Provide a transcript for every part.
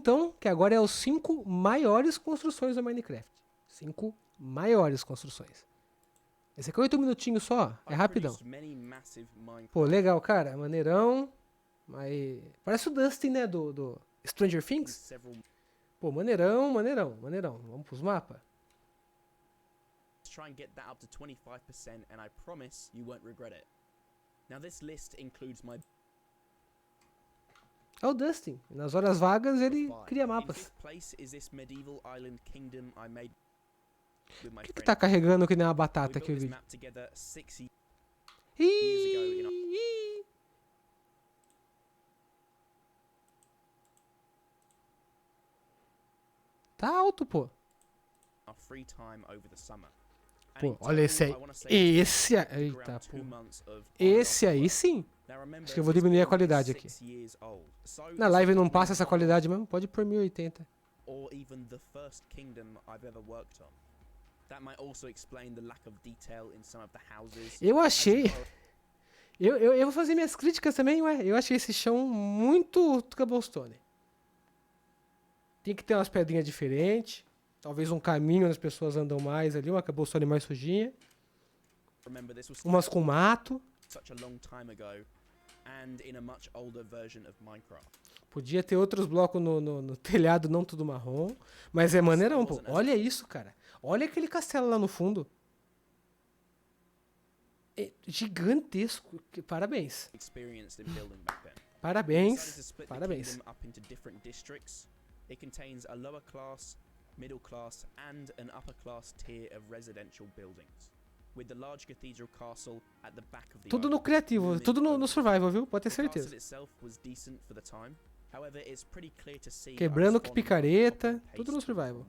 então, que agora é os 5 maiores construções do Minecraft. 5 maiores construções. Esse aqui é 8 minutinhos só, é rapidão. Pô, legal, cara, maneirão. Mas parece o Dustin, né, do Stranger Things. Pô, maneirão. Vamos pros mapas? Try and get that up to 25% and I promise you won't regret it. Now this list includes my É o Dustin. Nas horas vagas ele cria mapas. Por que tá carregando que nem uma batata aqui o vídeo? Tá alto, pô. Pô, olha esse aí. Eita, pô. Esse aí sim. Acho que eu vou diminuir a qualidade aqui. Na live não passa essa qualidade mesmo? Pode ir por 1080. Eu achei... Eu vou fazer minhas críticas também, ué. Eu achei esse chão muito cobblestone. Tem que ter umas pedrinhas diferentes. Talvez um caminho onde as pessoas andam mais ali. Uma cobblestone mais sujinha. Umas com mato. Podia ter outros blocos no telhado, não tudo marrom. Mas é maneirão, pô. Olha isso, cara. Olha aquele castelo lá no fundo. É gigantesco. Parabéns. Parabéns. Parabéns. It contains a lower class, middle class, and an upper class tier of residential buildings. With the large cathedral castle at the back of the tudo no criativo, tudo no survival, viu? Pode ter certeza. Quebrando que picareta, tudo no survival.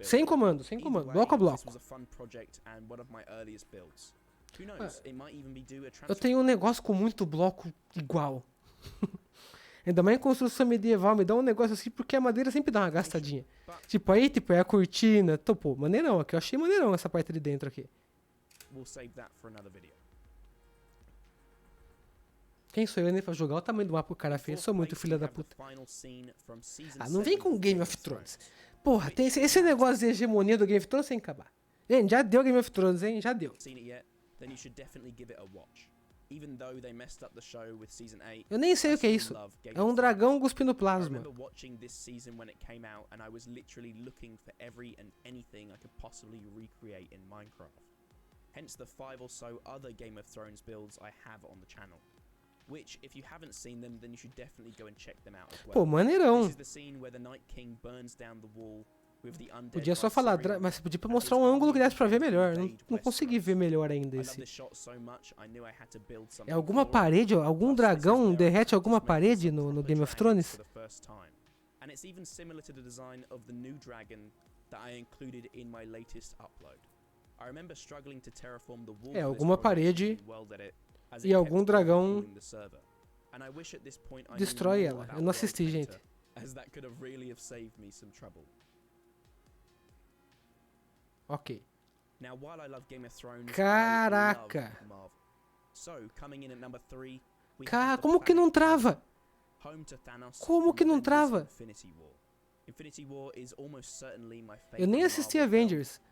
Sem comando, bloco a bloco. Eu tenho um negócio com muito bloco igual. Ainda mais em construção medieval, me dá um negócio assim, porque a madeira sempre dá uma gastadinha. Tipo, aí, é a cortina. Então, pô, maneirão aqui. Eu achei maneirão essa parte de dentro aqui. Quem sou eu nem pra jogar o tamanho do mapa que o cara fez? Sou muito filha da puta. Ah, não vem com Game of Thrones. Porra, tem esse negócio de hegemonia do Game of Thrones sem acabar. Gente, já deu Game of Thrones, hein? Já deu. Eu nem sei o que é isso. É um dragão cuspindo plasma. Hence the 5 or so other Game of Thrones builds I have on the channel. Which, if you haven't seen them, then you should definitely go and check them out as well. Pô, maneirão. This is the scene where the Night King burns down the wall. Podia só falar, mas podia mostrar um ângulo que desse pra ver melhor. Não consegui ver melhor ainda esse. É alguma parede, algum dragão derrete alguma parede no Game of Thrones? É, alguma parede e algum dragão destrói ela. Eu não assisti, gente. Ok. Caraca! Cara, como que não trava? Como que não trava? Eu nem assisti Avengers.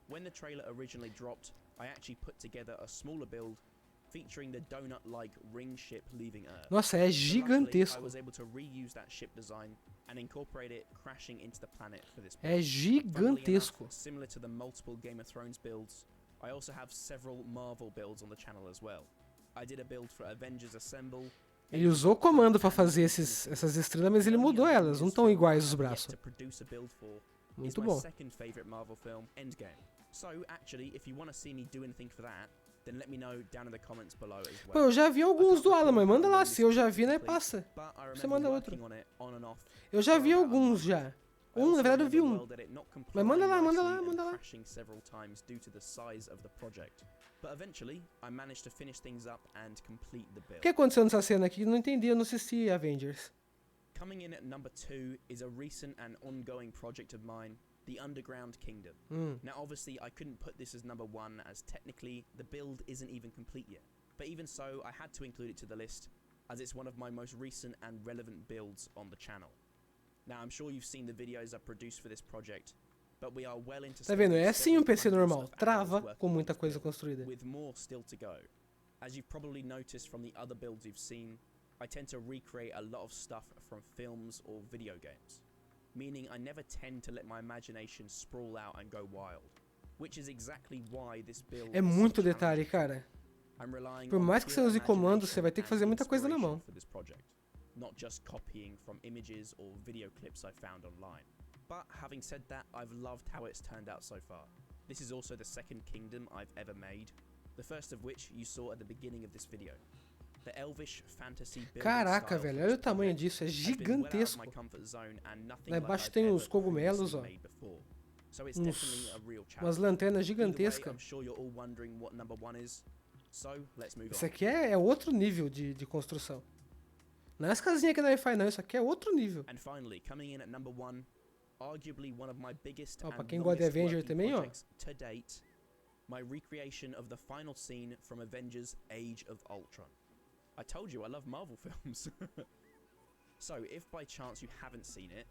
When the trailer originally dropped, I actually put together a smaller build featuring the donut-like ring ship leaving Earth. Nossa, é gigantesco. É gigantesco. Similar to the multiple Game of Thrones builds, I also have several Marvel builds on the channel as well. I did a build for Avengers Assemble. Ele usou o comando para fazer essas estrelas, mas ele mudou elas, não estão iguais os braços. Muito bom. Pô, eu já vi alguns do Alan, mas manda lá, se eu já vi, né, passa. Você manda outro. Eu já vi alguns já. Na verdade eu vi um. Mas manda lá. O que aconteceu nessa cena aqui? Não entendi, eu não assisti Avengers. Coming in at number 2 is a recent and ongoing project of mine, the Underground Kingdom. Now obviously I couldn't put this as number 1 as technically the build isn't even complete yet. But even so, I had to include it to the list, as it's one of my most recent and relevant builds on the channel. Now, I'm sure you've seen the videos I've produced for this project, but we are well into... Tá vendo? É assim um PC normal, trava com muita coisa construída. With more still to go. As you've probably noticed from the other builds you've seen, I tend to recreate a lot of stuff from films or video games, meaning I never tend to let my imagination sprawl out and go wild, which is exactly why this build é muito detalhe, cara. Por mais que você use comandos, você vai ter que fazer muita coisa na mão. Not just copying from images or video clips I found online. But having said that, I've loved how it's turned out so far. This is also the second kingdom I've ever made, the first of which you saw at the beginning of this video. The elvish fantasy building Caraca, velho, olha o tamanho disso, é gigantesco. Lá embaixo tem uns cogumelos, ó. Umas lanternas gigantescas. Isso aqui é outro nível de construção. Não é as casinhas que nós faz não, isso aqui é outro nível. Ó, pra quem gosta de Avenger também, ó. My recreation of the final scene from Avengers Age of Ultron. I told you I love Marvel films. So, if by chance you haven't seen it,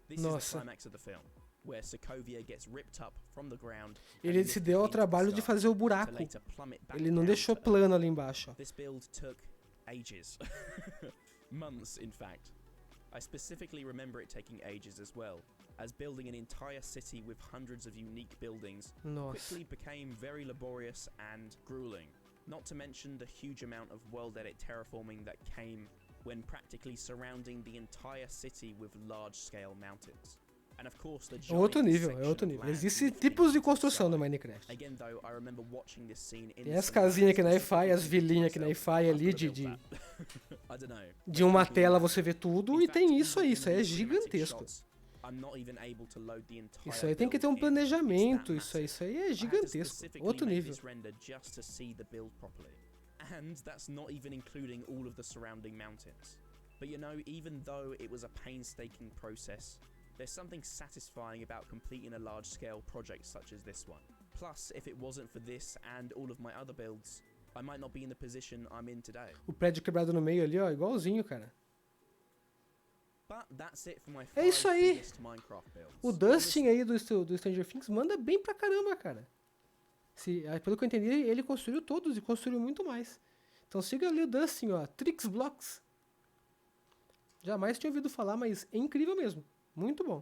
this is the climax of the film, where Sokovia gets ripped up from the ground. Ele se deu ao trabalho de fazer o buraco. Ele não deixou plano ali embaixo. This build took ages. Months, in fact. I specifically remember it taking ages as well, as building an entire city with hundreds of unique buildings quickly became very laborious and grueling. Not to mention the huge amount of world edit terraforming that came when practically surrounding the entire city with large-scale mountains. And of course, the é outro nível. Existem tipos de construção no Minecraft. Tem as casinhas que nós faz, as vilinhas que nós faz ali de uma tela você vê tudo, e tem isso aí, isso aí é gigantesco. Isso aí tem que ter um planejamento, isso aí é gigantesco, outro nível. And that's not even including all of the surrounding mountains. But you know, even though it was a painstaking process, there's something satisfying about completing a large-scale project such as this one. Plus, if it wasn't for this and all of my other builds, I might not be in the position I'm in today. O prédio quebrado no meio ali, ó, igualzinho, cara. But that's it for my é isso aí. Builds. O Dustin aí do Stranger Things manda bem pra caramba, cara. Pelo que eu entendi, ele construiu todos e construiu muito mais. Então siga ali o Dustin, ó, Trix Blocks. Jamais tinha ouvido falar, mas é incrível mesmo. Muito bom.